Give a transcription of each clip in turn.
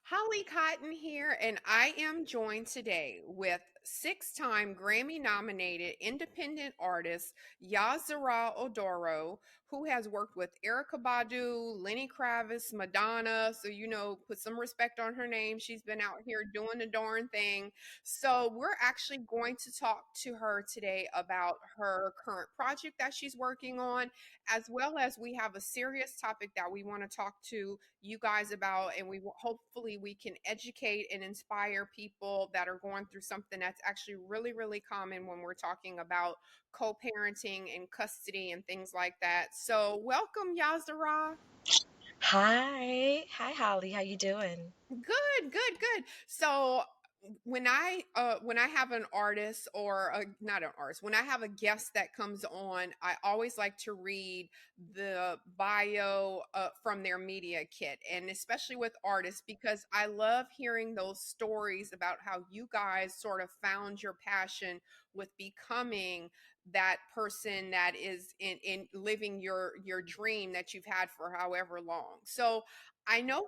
Holly Cotton here, and I am joined today with six-time Grammy-nominated independent artist YahZarah Odoro, who has worked with Erykah Badu, Lenny Kravitz, Madonna. So, put some respect on her name. She's been out here doing the darn thing. So, we're actually going to talk to her today about her current project that she's working on, as well as we have a serious topic that we want to talk to you guys about, and hopefully we can educate and inspire people that are going through something that's actually really really common when we're talking about co-parenting and custody and things like that. So welcome, Yazarah. Hi, Holly. How you doing? Good, good, good. So when I have an artist or not an artist, when I have a guest that comes on, I always like to read the bio from their media kit, and especially with artists, because I love hearing those stories about how you guys sort of found your passion with becoming that person that is in living your dream that you've had for however long. So I know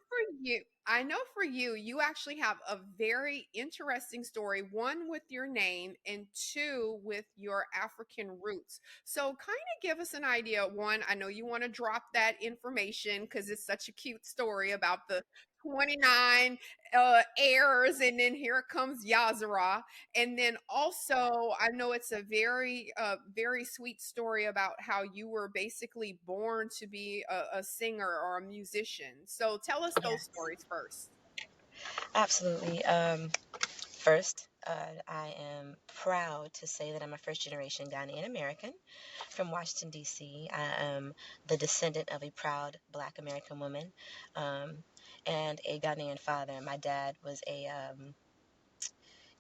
for you, you actually have a very interesting story, one with your name and two with your African roots. So kind of give us an idea. One, I know you want to drop that information because it's such a cute story about the 29 heirs, and then here comes Yazara. And then also, I know it's a very sweet story about how you were basically born to be a singer or a musician. So tell us those Yes, stories first. absolutely. First, I am proud to say that I'm a first generation Ghanaian American from Washington, D.C. I am the descendant of a proud Black American woman um, and a Ghanaian father. My dad was a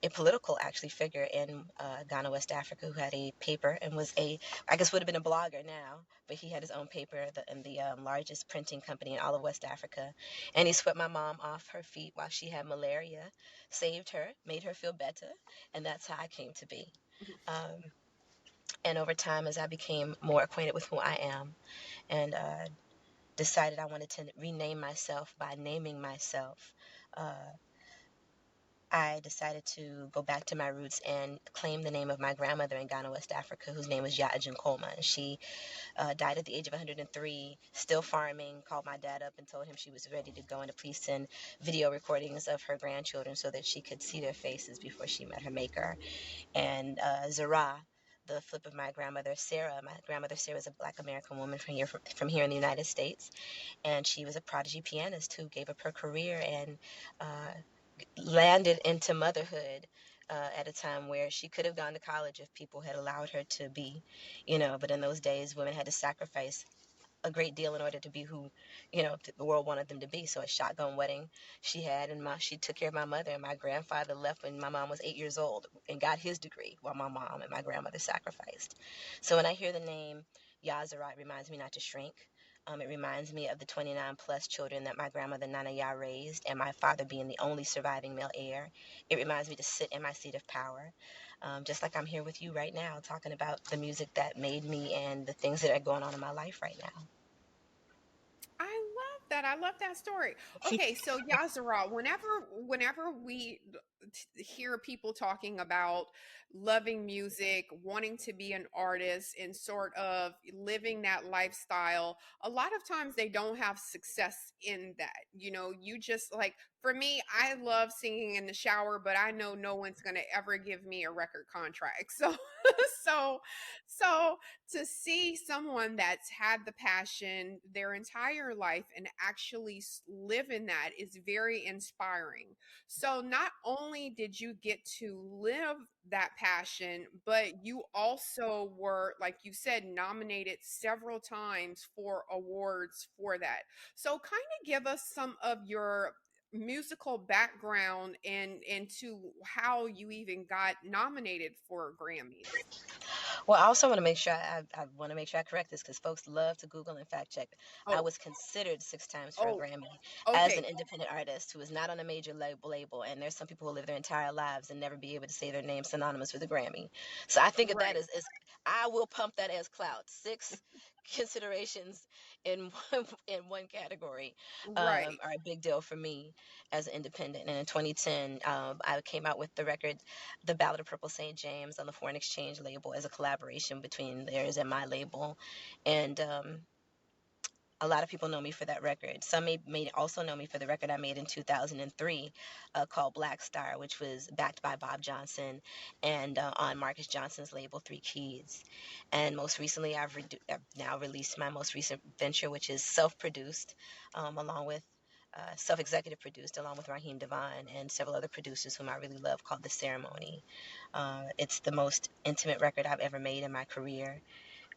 political actually figure in Ghana, West Africa, who had a paper and was I guess would have been a blogger now, but he had his own paper in the largest printing company in all of West Africa. And he swept my mom off her feet while she had malaria, saved her, made her feel better, and that's how I came to be. Um, and over time, as I became more acquainted with who I am and decided I wanted to rename myself by naming myself, uh, I decided to go back to my roots and claim the name of my grandmother in Ghana, West Africa, whose name was Yaa Ajinkoma. And she died at the age of 103, still farming, called my dad up and told him she was ready to go and to please send video recordings of her grandchildren so that she could see their faces before she met her maker. And Zara, the flip of my grandmother Sarah. My grandmother Sarah was a Black American woman from here in the United States, and she was a prodigy pianist who gave up her career and uh, landed into motherhood at a time where she could have gone to college if people had allowed her to be, but in those days, women had to sacrifice a great deal in order to be who, the world wanted them to be. So a shotgun wedding she had, and she took care of my mother, and my grandfather left when my mom was 8 years old and got his degree while my mom and my grandmother sacrificed. So when I hear the name Yazarah, it reminds me not to shrink. It reminds me of the 29 plus children that my grandmother Nana Ya raised, and my father being the only surviving male heir. It reminds me to sit in my seat of power, just like I'm here with you right now, talking about the music that made me and the things that are going on in my life right now. I love that. I love that story. Okay, so Yazara, whenever we hear people talking about loving music, wanting to be an artist, and sort of living that lifestyle, a lot of times they don't have success in that. You just like, for me, I love singing in the shower, but I know no one's going to ever give me a record contract. So so so to see someone that's had the passion their entire life and actually live in that is very inspiring. So not only did you get to live that passion, but you also were, like you said, nominated several times for awards for that. So kind of give us some of your musical background and into how you even got nominated for Grammys. Well, I also want to make sure I want to make sure I correct this because folks love to Google and fact check. I Oh, was considered 6 times for a oh, Grammy as okay. an independent artist who is not on a major label. And there's some people who live their entire lives and never be able to say their name synonymous with a Grammy. So I think of that Right. as I will pump that as clout. Six considerations in one category Right. are a big deal for me as an independent. And in 2010, I came out with the record, The Ballad of Purple St. James, on the Foreign Exchange label as a collaboration between theirs and my label. And a lot of people know me for that record. Some may also know me for the record I made in 2003 called Black Star, which was backed by Bob Johnson and on Marcus Johnson's label, Three Keys. And most recently, I've now released my most recent venture, which is self-produced, along with self-executive produced, along with Raheem Devine and several other producers whom I really love, called The Ceremony. It's the most intimate record I've ever made in my career.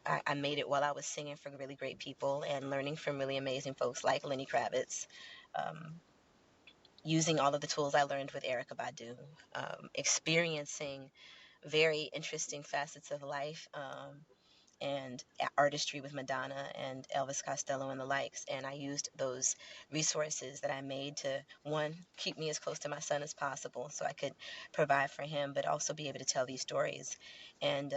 I made it while I was singing for really great people and learning from really amazing folks like Lenny Kravitz, um, using all of the tools I learned with Erykah Badu, experiencing very interesting facets of life, and artistry with Madonna and Elvis Costello and the likes. And I used those resources that I made to, one, keep me as close to my son as possible so I could provide for him, but also be able to tell these stories. And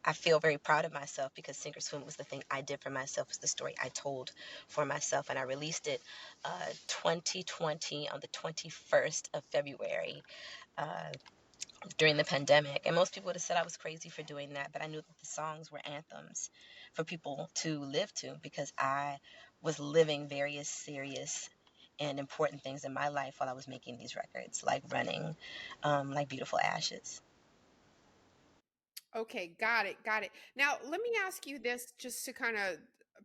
I feel very proud of myself because Sink or Swim was the thing I did for myself, was the story I told for myself. And I released it 2020 on the 21st of February during the pandemic. And most people would have said I was crazy for doing that, but I knew that the songs were anthems for people to live to because I was living various serious and important things in my life while I was making these records, like Running, like Beautiful Ashes. Okay, got it, got it. Now, let me ask you this just to kind of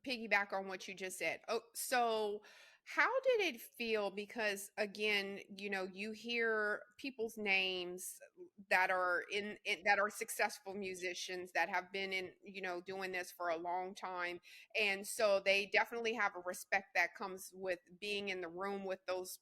piggyback on what you just said. Oh, so how did it feel? Because again, you hear people's names that are that are successful musicians that have been in, doing this for a long time. And so they definitely have a respect that comes with being in the room with those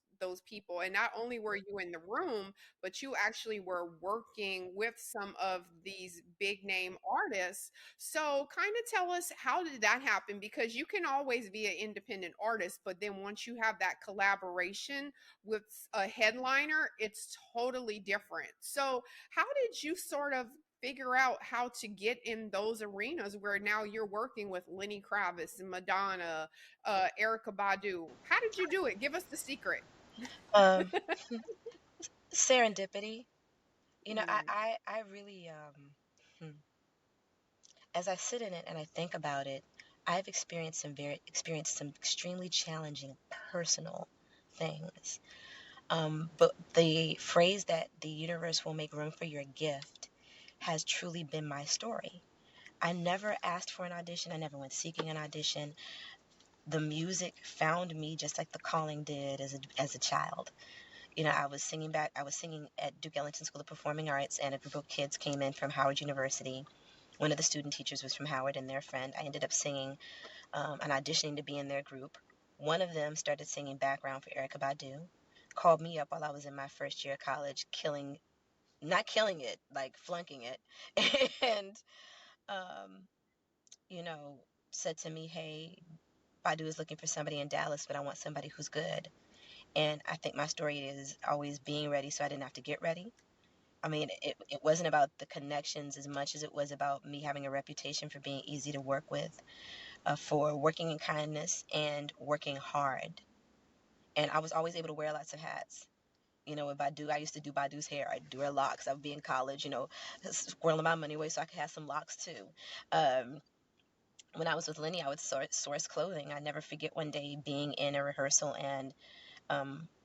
people. And not only were you in the room, but you actually were working with some of these big name artists. So, kind of tell us, how did that happen? Because you can always be an independent artist, but then once you have that collaboration with a headliner, it's totally different. So, how did you sort of figure out how to get in those arenas where now you're working with Lenny Kravitz and Madonna, Erykah Badu? How did you do it? Give us the secret. Um, Serendipity. Mm. I really, as I sit in it and I think about it, I've experienced some extremely challenging personal things. But the phrase that the universe will make room for your gift has truly been my story. I never asked for an audition. I never went seeking an audition. The music found me just like the calling did as a child. I was singing at Duke Ellington School of Performing Arts, and a group of kids came in from Howard University. One of the student teachers was from Howard and their friend. I ended up singing and auditioning to be in their group. One of them started singing background for Erykah Badu, called me up while I was in my first year of college, not killing it, like flunking it, and, um, you know, said to me, hey, Badu is looking for somebody in Dallas, but I want somebody who's good. And I think my story is always being ready so I didn't have to get ready. I mean, it wasn't about the connections as much as it was about me having a reputation for being easy to work with, for working in kindness and working hard. And I was always able to wear lots of hats. With Badu, I used to do Badu's hair. I'd do her locks. I would be in college, squirreling my money away so I could have some locks too. Um, when I was with Lenny, I would source clothing. I never forget one day being in a rehearsal and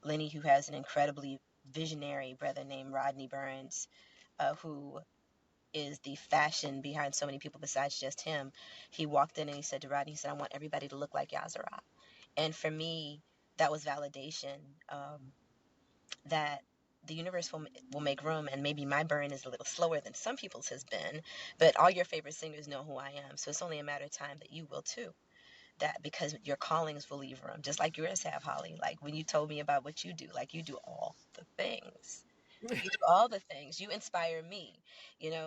Lenny, who has an incredibly visionary brother named Rodney Burns, who is the fashion behind so many people besides just him. He walked in and he said to Rodney, he said, I want everybody to look like YahZarah. And for me, that was validation, that the universe will make room, and maybe my burn is a little slower than some people's has been, but all your favorite singers know who I am. So it's only a matter of time that you will too. That because your callings will leave room, just like yours have, Holly. Like when you told me about what you do, like you do all the things. You do all the things. You inspire me,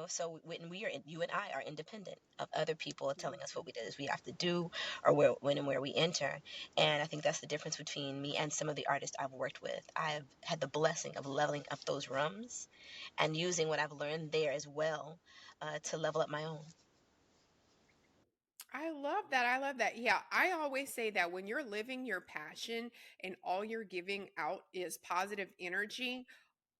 So when you and I are independent of other people telling us what we have to do, or when and where we enter. And I think that's the difference between me and some of the artists I've worked with. I've had the blessing of leveling up those rooms, and using what I've learned there as well to level up my own. I love that. I love that. Yeah, I always say that when you're living your passion and all you're giving out is positive energy,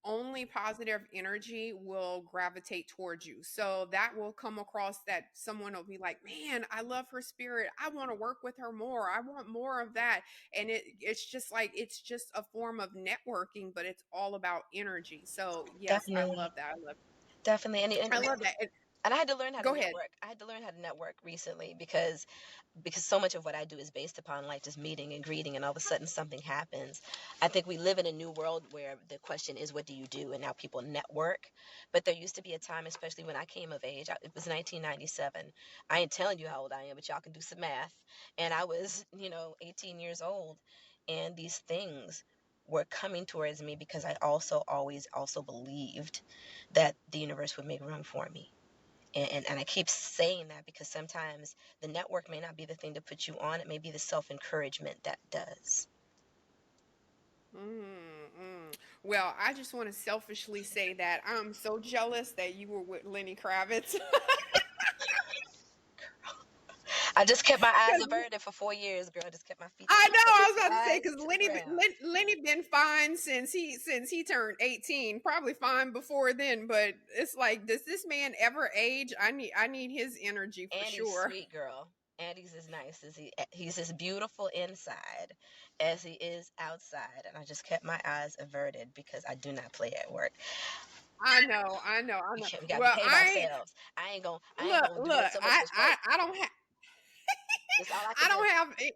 only positive energy will gravitate towards you. So that will come across that someone will be like, "Man, I love her spirit. I want to work with her more. I want more of that." And it's just like it's just a form of networking, but it's all about energy. So, yes, I Definitely, love that. definitely, I love that. and I had to learn how to Go ahead. network. I had to learn how to network recently because so much of what I do is based upon like just meeting and greeting, and all of a sudden something happens. I think we live in a new world where the question is, what do you do? And now people network. But there used to be a time, especially when I came of age, it was 1997. I ain't telling you how old I am, but y'all can do some math. And I was, 18 years old, and these things were coming towards me because I also always also believed that the universe would make room for me. And I keep saying that because sometimes the network may not be the thing to put you on. It may be the self-encouragement that does. Well, I just want to selfishly say that I'm so jealous that you were with Lenny Kravitz. I just kept my eyes 'Cause averted for 4 years, girl. I just kept my feet to I know I was about to say eyes because to the ground. Lenny been fine since he turned 18, probably fine before then. But it's like, does this man ever age? I need his energy for Andy's sure. sweet, girl. Andy's as nice as he's as beautiful inside as he is outside. And I just kept my eyes averted because I do not play at work. I know, I know, I know. We gotta Well, behave ourselves. I ain't look, gonna do look. it so much as work. I don't have That's all I I can do.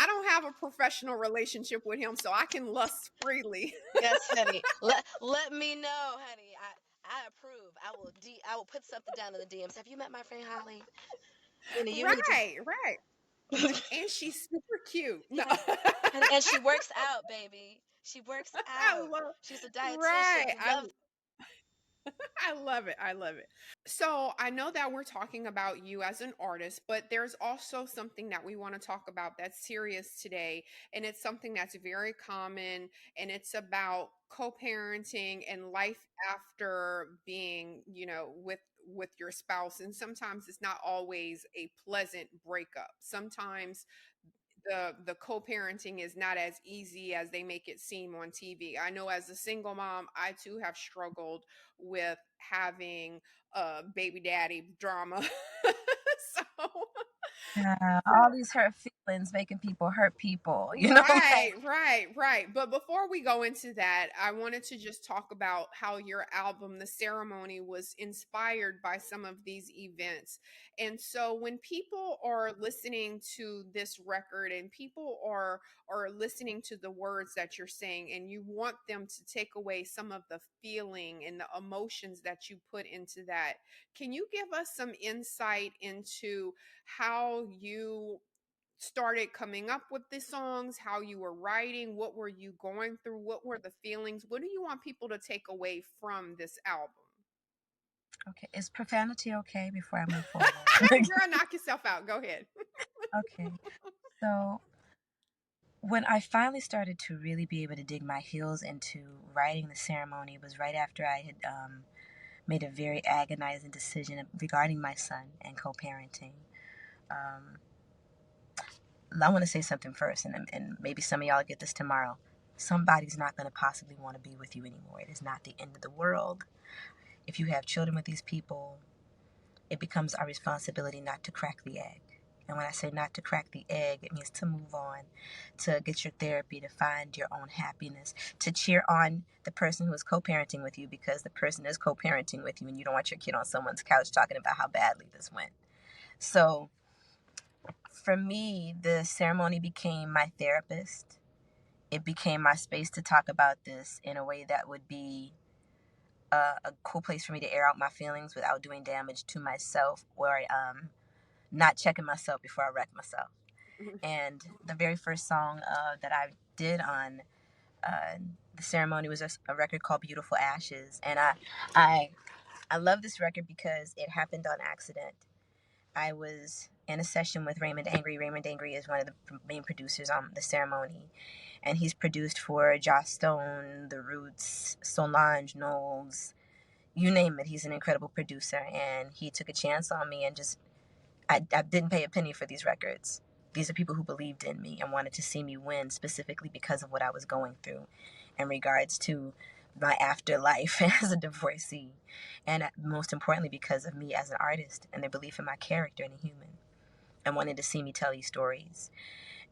don't have a professional relationship with him, so I can lust freely. Yes, honey. Let me know, honey. I approve. I will put something down in the DMs. Have you met my friend Holly? You need to. Right, right. And she's super cute. No. Yes, and she works out, baby. She works I out. love She's a dietitian. right. We love. I love it. I love it. So I know that we're talking about you as an artist, but there's also something that we want to talk about that's serious today. And it's something that's very common, and it's about co-parenting and life after being, with your spouse. And sometimes it's not always a pleasant breakup. Sometimes the co-parenting is not as easy as they make it seem on TV. I know as a single mom, I too have struggled with having baby daddy drama. so Yeah, all these hurt feelings making people hurt people, Right, like, right, right. But before we go into that, I wanted to just talk about how your album, The Ceremony, was inspired by some of these events. And so when people are listening to this record and people are listening to the words that you're saying, and you want them to take away some of the feeling and the emotions that you put into that, can you give us some insight into how you started coming up with the songs, how you were writing, what were you going through, what were the feelings? What do you want people to take away from this album? okay, is profanity okay before I move forward? Girl, knock yourself out. Go ahead. Okay, so when I finally started to really be able to dig my heels into writing The Ceremony was right after I had made a very agonizing decision regarding my son and co-parenting. Um, I want to say something first, and maybe some of y'all get this tomorrow. Somebody's not going to possibly want to be with you anymore. It is not the end of the world. If you have children with these people, it becomes our responsibility not to crack the egg. And when I say not to crack the egg, it means to move on, to get your therapy, to find your own happiness, to cheer on the person who is co-parenting with you because the person is co-parenting with you and you don't want your kid on someone's couch talking about how badly this went. So for me, the ceremony became my therapist. It became my space to talk about this in a way that would be a cool place for me to air out my feelings without doing damage to myself or not checking myself before I wreck myself. And the very first song that I did on uh, The Ceremony was a record called Beautiful Ashes. And I, I love this record because it happened on accident. I was in a session with Raymond Angry. Raymond Angry is one of the main producers on The Ceremony. And he's produced for Joss Stone, The Roots, Solange Knowles, you name it. He's an incredible producer. And he took a chance on me and just I didn't pay a penny for these records. These are people who believed in me and wanted to see me win specifically because of what I was going through in regards to my afterlife as a divorcee. And most importantly, because of me as an artist and their belief in my character and a human and wanted to see me tell these stories.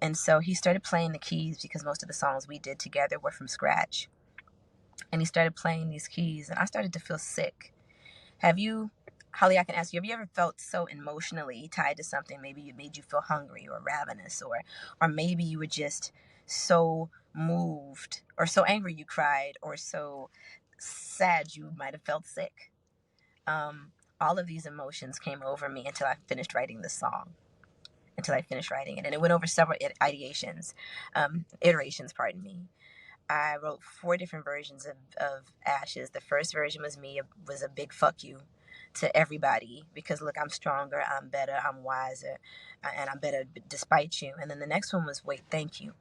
And so he started playing the keys because most of the songs we did together were from scratch. And he started playing these keys and I started to feel sick. Have you, Holly, I can ask you, have you ever felt so emotionally tied to something? Maybe it made you feel hungry or ravenous, or maybe you were just so moved or so angry you cried, or so sad you might have felt sick. All of these emotions came over me until I finished writing the song, until I finished writing it. And it went over several iterations, pardon me. I wrote 4 different versions of Ashes. The first version was me, was a big fuck you to everybody because look, I'm stronger, I'm better, I'm wiser, and I'm better despite you. And then the next one was wait, thank you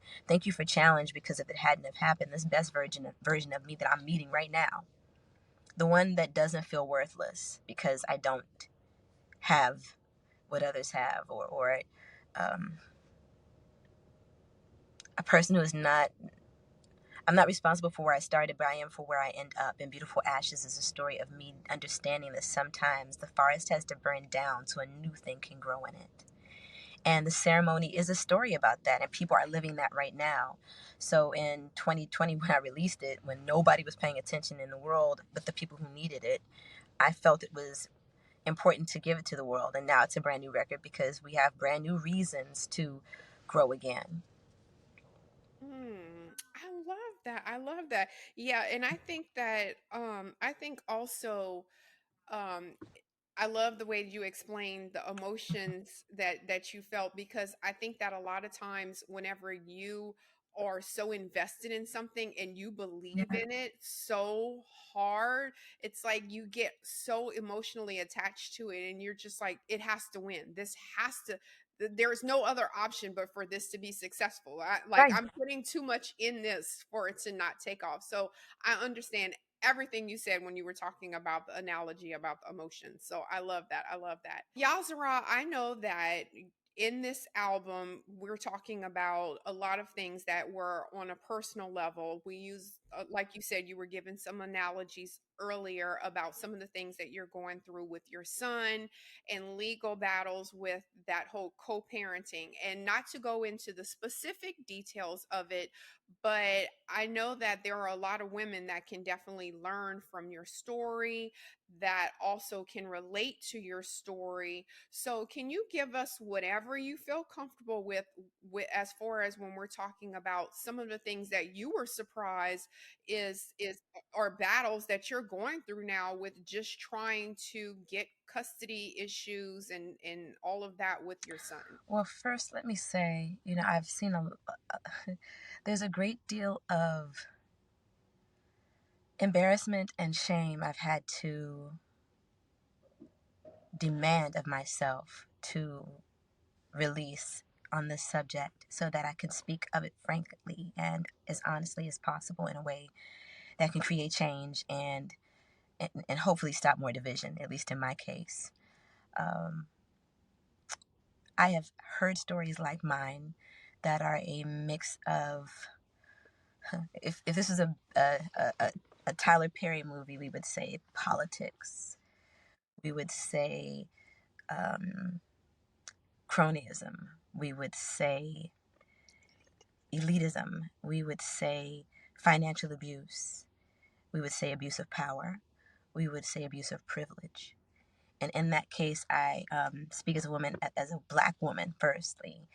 for challenge, because if it hadn't have happened, this best version of me that I'm meeting right now, the one that doesn't feel worthless because I don't have what others have, or a person who is not, I'm not responsible for where I started, but I am for where I end up. And Beautiful Ashes is a story of me understanding that sometimes the forest has to burn down so a new thing can grow in it. And the ceremony is a story about that, and people are living that right now. So in 2020, when I released it, when nobody was paying attention in the world but the people who needed it, I felt it was important to give it to the world. And now it's a brand new record because we have brand new reasons to grow again. I love that. I love that. Yeah, and I think that I think also um I love the way you explained the emotions that you felt, because I think that a lot of times whenever you are so invested in something and you believe in it so hard, it's like you get so emotionally attached to it and you're just like, it has to win. This has to, there's no other option but for this to be successful. Right. I'm putting too much in this for it to not take off. So I understand everything you said when you were talking about the analogy about the emotions. So I love that. I love that. YahZarah, I know that in this album, we're talking about a lot of things that were on a personal level. We use, like you said, you were given some analogies earlier about some of the things that you're going through with your son and legal battles with that whole co parenting. And not to go into the specific details of it, but I know that there are a lot of women that can definitely learn from your story, that also can relate to your story. So, can you give us whatever you feel comfortable with as far as when we're talking about some of the things that you were surprised is or battles that you're going through now with just trying to get custody issues and all of that with your son? Well, first, let me say, I've seen there's a great deal of embarrassment and shame I've had to demand of myself to release on this subject so that I can speak of it frankly and as honestly as possible in a way that can create change and hopefully stop more division, at least in my case. I have heard stories like mine that are a mix of, if this was a Tyler Perry movie, we would say politics, we would say cronyism, we would say elitism, we would say financial abuse, we would say abuse of power, we would say abuse of privilege. And in that case, I speak as a woman, as a Black woman, firstly.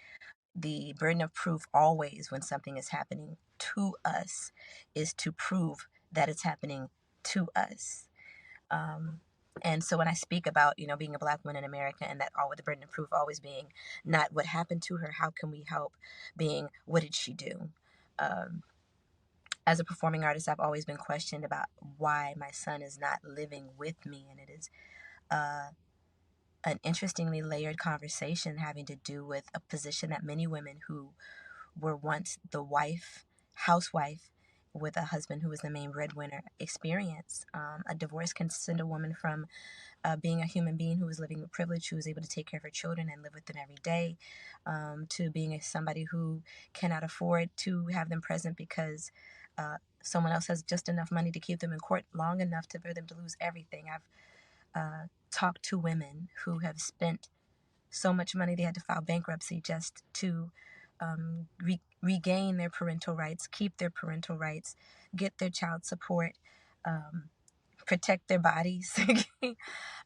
The burden of proof always, when something is happening to us, is to prove that it's happening to us. And so when I speak about, being a Black woman in America and that all with the burden of proof always being not what happened to her, how can we help, being what did she do? As a performing artist, I've always been questioned about why my son is not living with me. And it is an interestingly layered conversation having to do with a position that many women who were once the wife, housewife, with a husband who was the main breadwinner experience. A divorce can send a woman from being a human being who was living with privilege, who was able to take care of her children and live with them every day, to being somebody who cannot afford to have them present because someone else has just enough money to keep them in court long enough for them to lose everything. I've talked to women who have spent so much money they had to file bankruptcy just to regain their parental rights, keep their parental rights, get their child support, protect their bodies.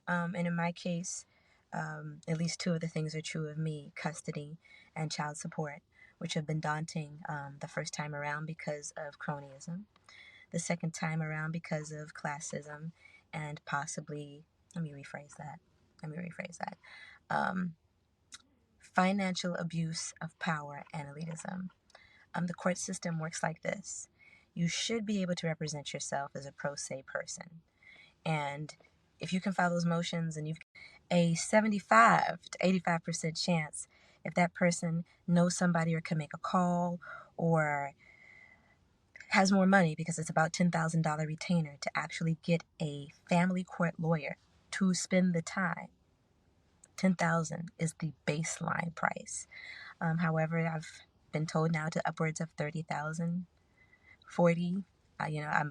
And in my case, at least two of the things are true of me: custody and child support, which have been daunting the first time around because of cronyism, the second time around because of classism, and possibly, let me rephrase that, financial abuse of power and elitism. The court system works like this. You should be able to represent yourself as a pro se person. And if you can file those motions, and you've a 75 to 85% chance, if that person knows somebody or can make a call or has more money, because it's about $10,000 retainer, to actually get a family court lawyer to spend the time. $10,000 is the baseline price. However, I've been told now to upwards of $30,000, $40,000.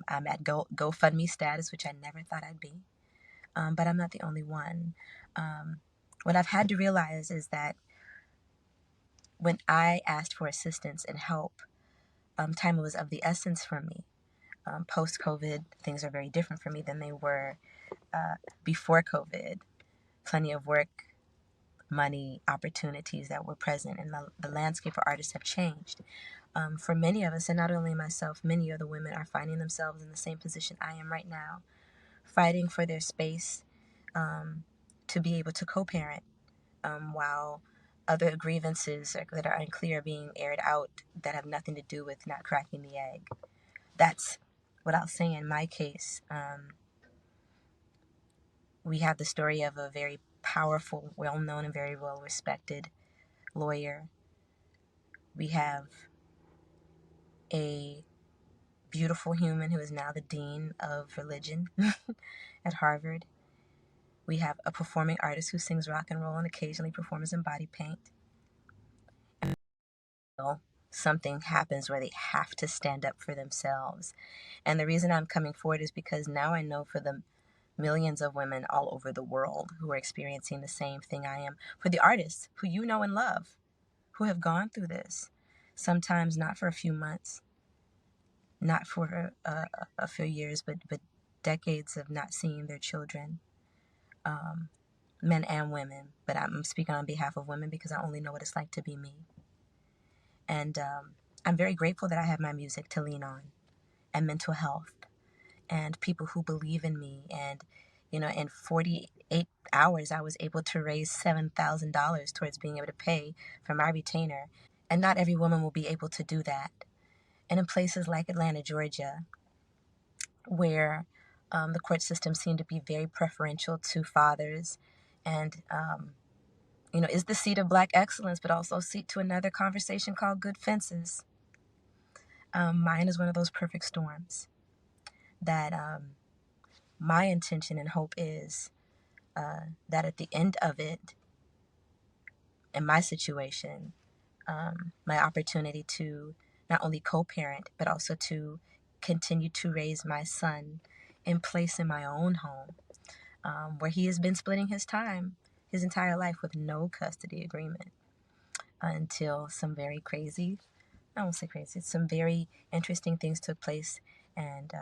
I'm at GoFundMe status, which I never thought I'd be. But I'm not the only one. What I've had to realize is that when I asked for assistance and help, time was of the essence for me. Post-COVID, things are very different for me than they were before COVID. Plenty of work, money, opportunities that were present, and the landscape for artists have changed. For many of us, and not only myself, many other women are finding themselves in the same position I am right now, fighting for their space to be able to co-parent, while other grievances that are unclear are being aired out that have nothing to do with not cracking the egg. That's what I'll say in my case. We have the story of a very powerful, well-known, and very well-respected lawyer. We have a beautiful human who is now the dean of religion at Harvard. We have a performing artist who sings rock and roll and occasionally performs in body paint. And something happens where they have to stand up for themselves. And the reason I'm coming forward is because now I know for the millions of women all over the world who are experiencing the same thing I am, for the artists who you know and love, who have gone through this, sometimes not for a few months, not for a few years, but decades of not seeing their children, men and women. But I'm speaking on behalf of women because I only know what it's like to be me. And I'm very grateful that I have my music to lean on, and mental health, and people who believe in me. And, in 48 hours, I was able to raise $7,000 towards being able to pay for my retainer. And not every woman will be able to do that. And in places like Atlanta, Georgia, where the court system seemed to be very preferential to fathers, and, is the seat of Black excellence, but also seat to another conversation called good fences. Mine is one of those perfect storms that my intention and hope is that at the end of it, in my situation, my opportunity to not only co-parent, but also to continue to raise my son in place in my own home, where he has been splitting his time his entire life with no custody agreement until some very crazy, I won't say crazy, some very interesting things took place. And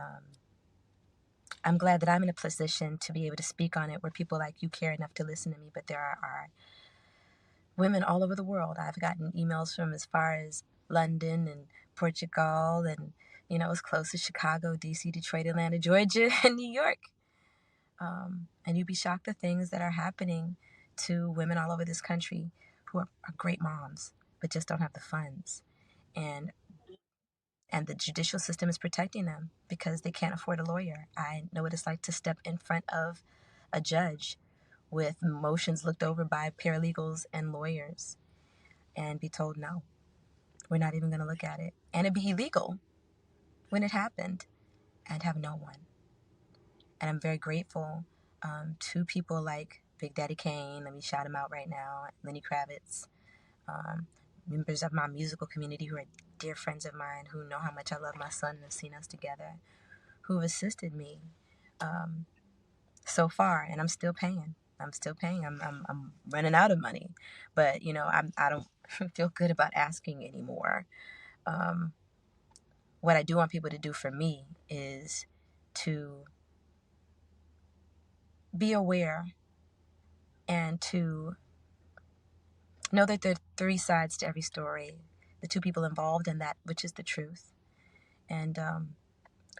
I'm glad that I'm in a position to be able to speak on it where people like you care enough to listen to me. But there are women all over the world. I've gotten emails from as far as London and Portugal and, as close as Chicago, DC, Detroit, Atlanta, Georgia, and New York. And you'd be shocked at things that are happening to women all over this country who are great moms, but just don't have the funds. And the judicial system is protecting them because they can't afford a lawyer. I know what it's like to step in front of a judge with motions looked over by paralegals and lawyers and be told, no, we're not even going to look at it. And it'd be illegal when it happened and have no one. And I'm very grateful to people like Big Daddy Kane, let me shout him out right now, Lenny Kravitz, um, members of my musical community who are dear friends of mine who know how much I love my son and have seen us together, who have assisted me so far, and I'm still paying. I'm running out of money, but I don't feel good about asking anymore. What I do want people to do for me is to be aware and to know that there are three sides to every story. The two people involved in that, which is the truth, and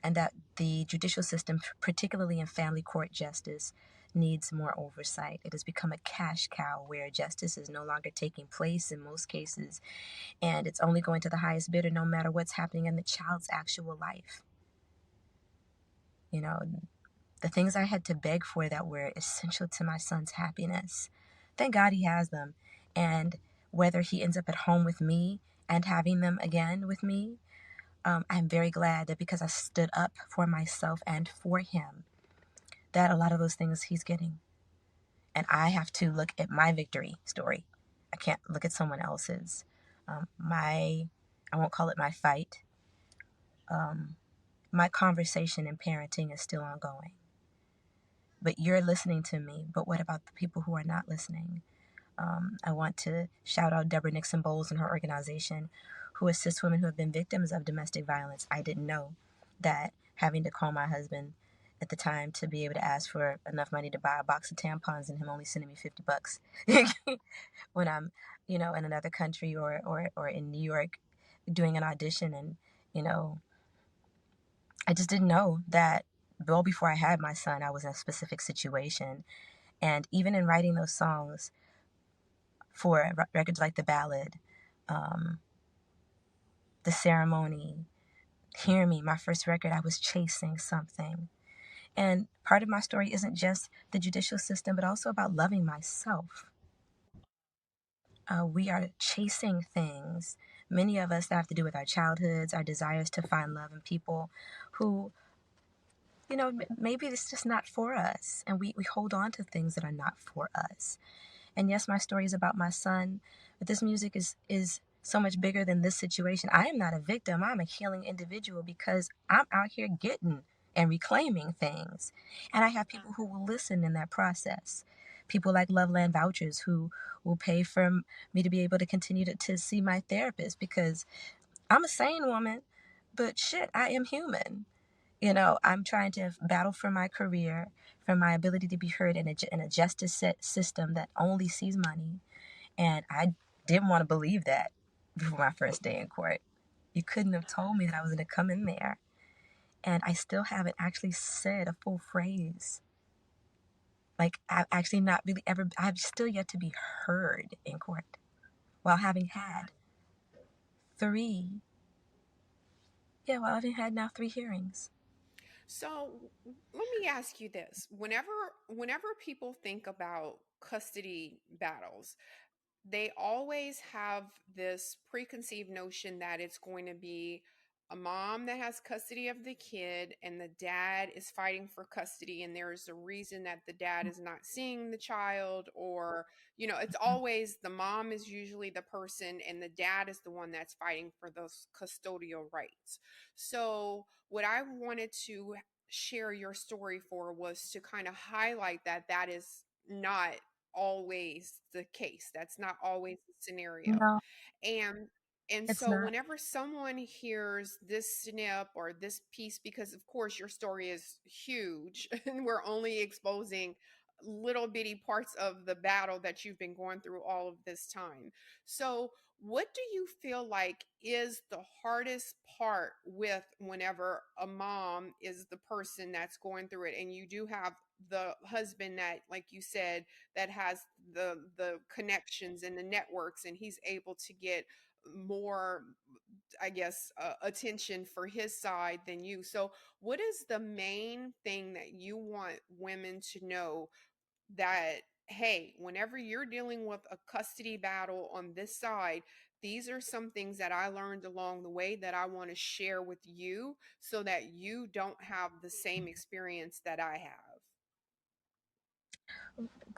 that the judicial system, particularly in family court justice, needs more oversight. It has become a cash cow where justice is no longer taking place in most cases, and it's only going to the highest bidder no matter what's happening in the child's actual life. The things I had to beg for that were essential to my son's happiness, thank God he has them. And whether he ends up at home with me and having them again with me, I'm very glad that because I stood up for myself and for him, that a lot of those things he's getting. And I have to look at my victory story. I can't look at someone else's. I won't call it my fight. My conversation in parenting is still ongoing. But you're listening to me. But what about the people who are not listening? I want to shout out Deborah Nixon Bowles and her organization, who assists women who have been victims of domestic violence. I didn't know that having to call my husband at the time to be able to ask for enough money to buy a box of tampons and him only sending me $50 when I'm, in another country or in New York doing an audition. And, I just didn't know that well before I had my son, I was in a specific situation. And even in writing those songs for records like The Ballad, The Ceremony, Hear Me, my first record, I was chasing something. And part of my story isn't just the judicial system, but also about loving myself. We are chasing things, many of us, that have to do with our childhoods, our desires to find love in people who, maybe it's just not for us. And we hold on to things that are not for us. And yes, my story is about my son, but this music is so much bigger than this situation. I am not a victim. I'm a healing individual because I'm out here getting and reclaiming things. And I have people who will listen in that process. People like Loveland Vouchers who will pay for me to be able to continue to see my therapist because I'm a sane woman, but shit, I am human. I'm trying to battle for my career, for my ability to be heard in a justice system that only sees money. And I didn't want to believe that before my first day in court. You couldn't have told me that I was going to come in there. And I still haven't actually said a full phrase. Like, I've actually not really ever, I've still yet to be heard in court while having had now 3 hearings. So let me ask you this. Whenever people think about custody battles, they always have this preconceived notion that it's going to be a mom that has custody of the kid and the dad is fighting for custody, and there's a reason that the dad is not seeing the child, or it's always the mom is usually the person and the dad is the one that's fighting for those custodial rights. So what I wanted to share your story for was to kind of highlight that that is not always the case. That's not always the scenario. No, And it's so not. whenever someone hears this snip or this piece, because of course your story is huge and we're only exposing little bitty parts of the battle that you've been going through all of this time. So what do you feel like is the hardest part with whenever a mom is the person that's going through it and you do have the husband that, like you said, that has the connections and the networks and he's able to get more, I guess, attention for his side than you. So what is the main thing that you want women to know, that hey, whenever you're dealing with a custody battle on this side, these are some things that I learned along the way that I want to share with you so that you don't have the same experience that I have.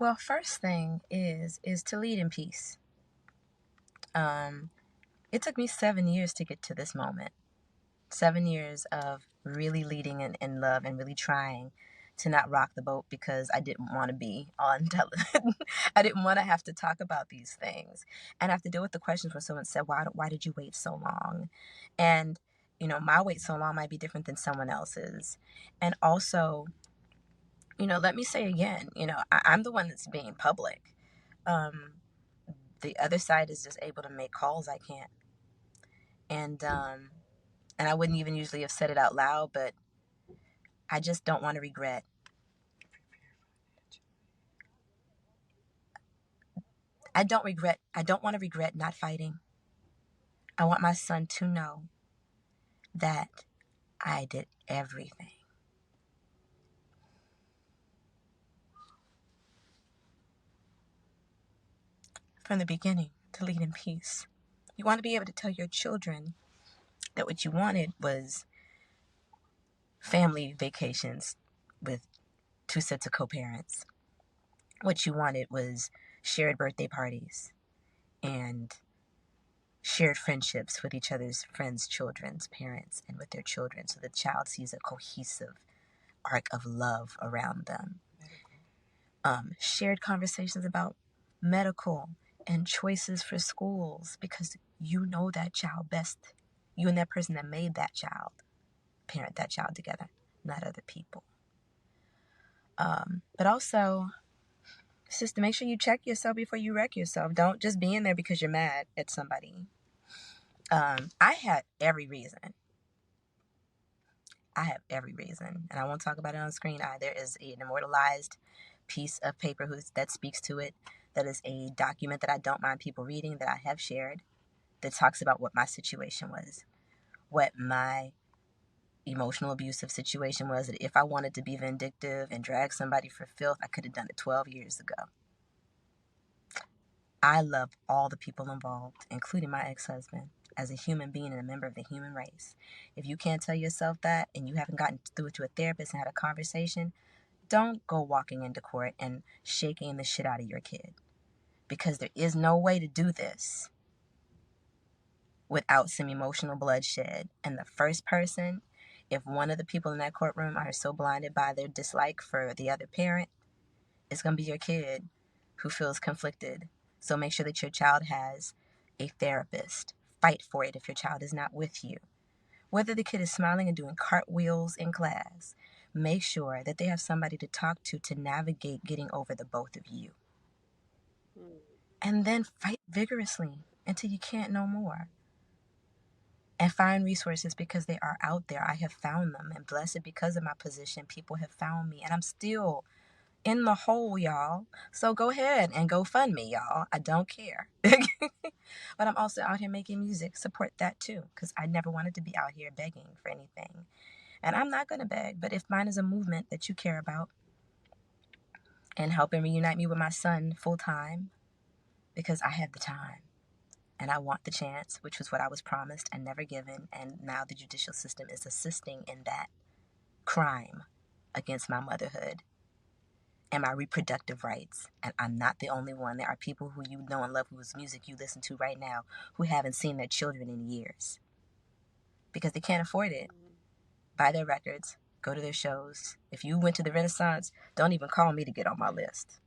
Well, first thing is to lead in peace. It took me 7 years to get to this moment. 7 years of really leading in love and really trying to not rock the boat because I didn't want to be on television. I didn't want to have to talk about these things and have to deal with the questions where someone said, why did you wait so long? And, my wait so long might be different than someone else's. And also, let me say again, I'm the one that's being public. The other side is just able to make calls. I can't. And I wouldn't even usually have said it out loud, but I just don't want to regret. I don't want to regret not fighting. I want my son to know that I did everything. From the beginning to lead in peace. You want to be able to tell your children that what you wanted was family vacations with 2 sets of co-parents. What you wanted was shared birthday parties and shared friendships with each other's friends' children's parents and with their children, so the child sees a cohesive arc of love around them. Shared conversations about medical and choices for schools, because you know that child best. You and that person that made that child parent that child together, not other people. But also, just to make sure you check yourself before you wreck yourself. Don't just be in there because you're mad at somebody. I had every reason. And I won't talk about it on screen either. There is an immortalized piece of paper that speaks to it. That is a document that I don't mind people reading, that I have shared, that talks about what my situation was, what my emotional abusive situation was, that if I wanted to be vindictive and drag somebody for filth, I could have done it 12 years ago. I love all the people involved, including my ex-husband, as a human being and a member of the human race. If you can't tell yourself that and you haven't gotten through it to a therapist and had a conversation, don't go walking into court and shaking the shit out of your kid. Because there is no way to do this without some emotional bloodshed. And the first person, if one of the people in that courtroom are so blinded by their dislike for the other parent, it's going to be your kid who feels conflicted. So make sure that your child has a therapist. Fight for it if your child is not with you. Whether the kid is smiling and doing cartwheels in class, make sure that they have somebody to talk to navigate getting over the both of you. And then fight vigorously until you can't no more. And find resources, because they are out there. I have found them, and blessed because of my position, people have found me, and I'm still in the hole, y'all. So go ahead and go fund me, y'all. I don't care. But I'm also out here making music. Support that too, because I never wanted to be out here begging for anything. And I'm not going to beg, but if mine is a movement that you care about and helping reunite me with my son full time, because I have the time and I want the chance, which was what I was promised and never given. And now the judicial system is assisting in that crime against my motherhood and my reproductive rights. And I'm not the only one. There are people who you know and love, whose music you listen to right now, who haven't seen their children in years because they can't afford it. Buy their records, go to their shows. If you went to the Renaissance, don't even call me to get on my list.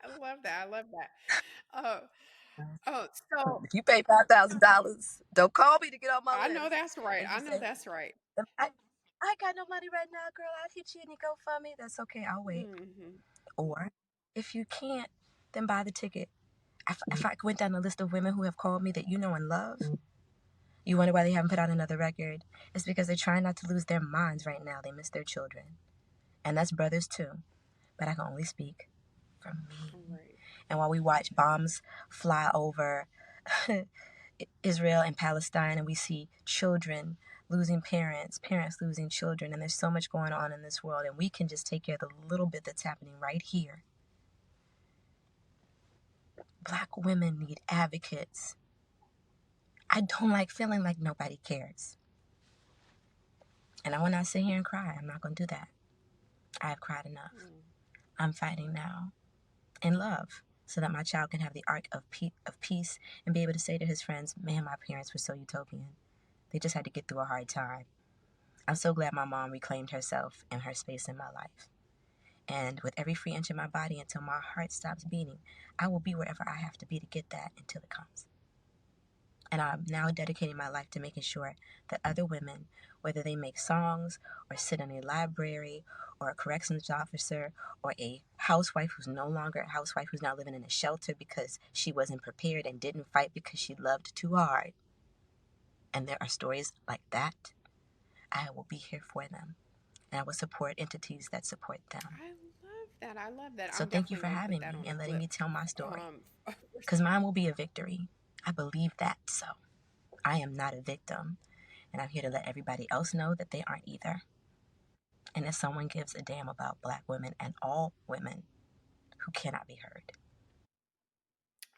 I love that. I love that. So If you pay $5,000, don't call me to get on my I list. know that's right. And I you know say, that's right. I got no money right now, girl. I'll hit you and you GoFundMe. That's okay. I'll wait. Mm-hmm. Or if you can't, then buy the ticket. If I went down the list of women who have called me that you know and love, you wonder why they haven't put out another record. It's because they're trying not to lose their minds right now. They miss their children. And that's brothers too. But I can only speak for me. Right. And while we watch bombs fly over Israel and Palestine, and we see children losing parents, parents losing children, and there's so much going on in this world, and we can just take care of the little bit that's happening right here. Black women need advocates. I don't like feeling like nobody cares. And I will not sit here and cry. I'm not going to do that. I have cried enough. I'm fighting now in love so that my child can have the arc of peace and be able to say to his friends, man, my parents were so utopian. They just had to get through a hard time. I'm so glad my mom reclaimed herself and her space in my life. And with every free inch of my body until my heart stops beating, I will be wherever I have to be to get that until it comes. And I'm now dedicating my life to making sure that other women, whether they make songs or sit in a library or a corrections officer or a housewife who's no longer a housewife, who's now living in a shelter because she wasn't prepared and didn't fight because she loved too hard. And there are stories like that. I will be here for them. And I will support entities that support them. I love that. So thank you for having me and letting me tell my story. Because mine will be a victory. I believe that. So I am not a victim. And I'm here to let everybody else know that they aren't either. And if someone gives a damn about Black women and all women who cannot be heard.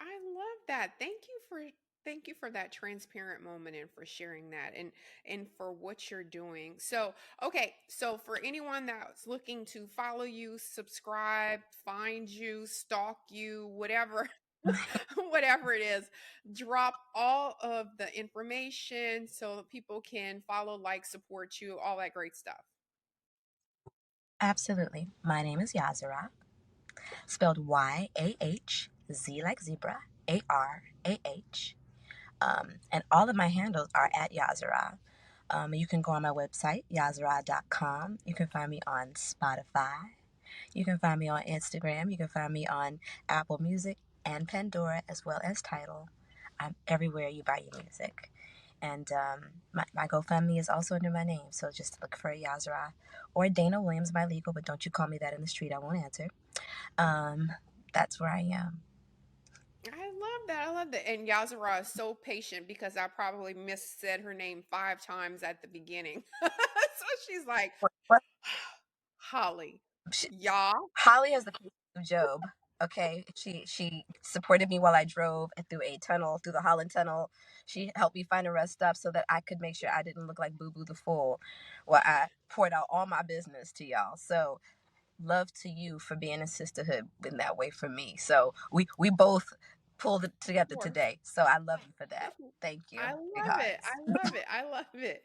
I love that. Thank you for that transparent moment and for sharing that and for what you're doing. So, okay, so for anyone that's looking to follow you, subscribe, find you, stalk you, whatever whatever it is, drop all of the information so that people can follow, like, support you, all that great stuff. Absolutely. My name is YahZarah, spelled Y-A-H-Z like zebra, A-R-A-H. And all of my handles are at YahZarah. You can go on my website, YahZarah.com. You can find me on Spotify. You can find me on Instagram. You can find me on Apple Music and Pandora, as well as Tidal. I'm everywhere you buy your music. And my GoFundMe is also under my name, so just look for YahZarah or Dana Williams, my legal, but don't you call me that in the street, I won't answer. That's where I am. I love that. And YahZarah is so patient because I probably missaid her name 5 times at the beginning. So she's like, What? Holly. Holly has the case of Job. Okay, she supported me while I drove through a tunnel, through the Holland Tunnel. She helped me find a rest stop so that I could make sure I didn't look like Boo Boo the Fool. Well, I poured out all my business to y'all. So, love to you for being a sisterhood in that way for me. So we both pulled it together today. So I love you for that. Thank you. I love it. I love it.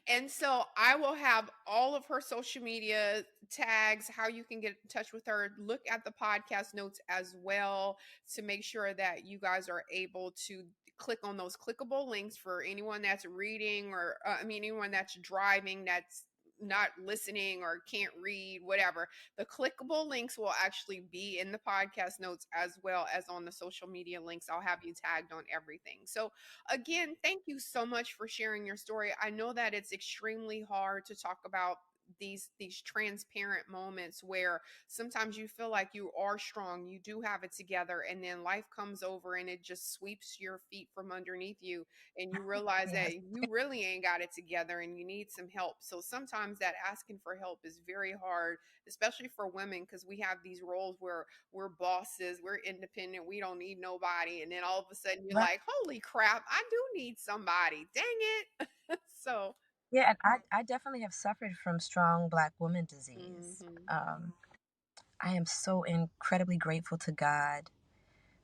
And so I will have all of her social media tags, how you can get in touch with her. Look at the podcast notes as well to make sure that you guys are able to click on those clickable links for anyone that's reading or anyone that's driving, that's not listening or can't read, whatever. The clickable links will actually be in the podcast notes as well as on the social media links. I'll have you tagged on everything. So again, thank you so much for sharing your story. I know that it's extremely hard to talk about these transparent moments where sometimes you feel like you are strong, you do have it together, and then life comes over and it just sweeps your feet from underneath you, and you realize that you really ain't got it together and you need some help. So sometimes that asking for help is very hard, especially for women, because we have these roles where we're bosses, we're independent, we don't need nobody, and then all of a sudden you're like, holy crap, I do need somebody, dang it. So yeah, and I definitely have suffered from strong Black woman disease. I am so incredibly grateful to God,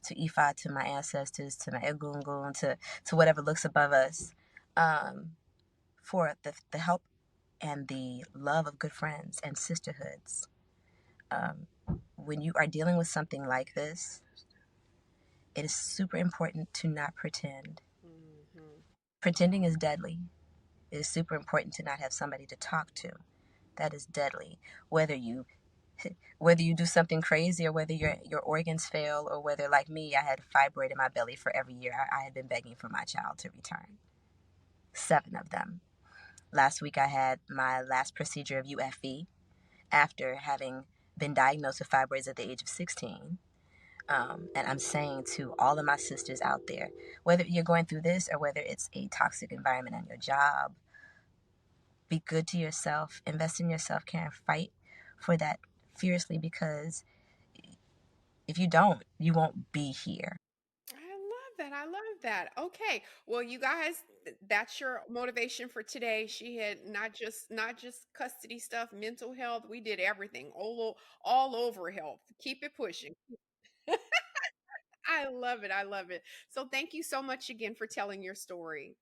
to Ifa, to my ancestors, to my Egungun, to whatever looks above us, for the help and the love of good friends and sisterhoods. When you are dealing with something like this, it is super important to not pretend. Pretending is deadly. It is super important to not have somebody to talk to. That is deadly. Whether you do something crazy, or whether your organs fail, or whether, like me, I had a fibroid in my belly for every year I had been begging for my child to return. 7 of them. Last week I had my last procedure of UFE after having been diagnosed with fibroids at the age of 16. And I'm saying to all of my sisters out there, whether you're going through this or whether it's a toxic environment on your job, be good to yourself, invest in your self-care, and fight for that fiercely, because if you don't, you won't be here. that. I love that. Okay. Well, you guys, that's your motivation for today. She had not just custody stuff, mental health. We did everything. All over health. Keep it pushing. I love it. I love it. So thank you so much again for telling your story.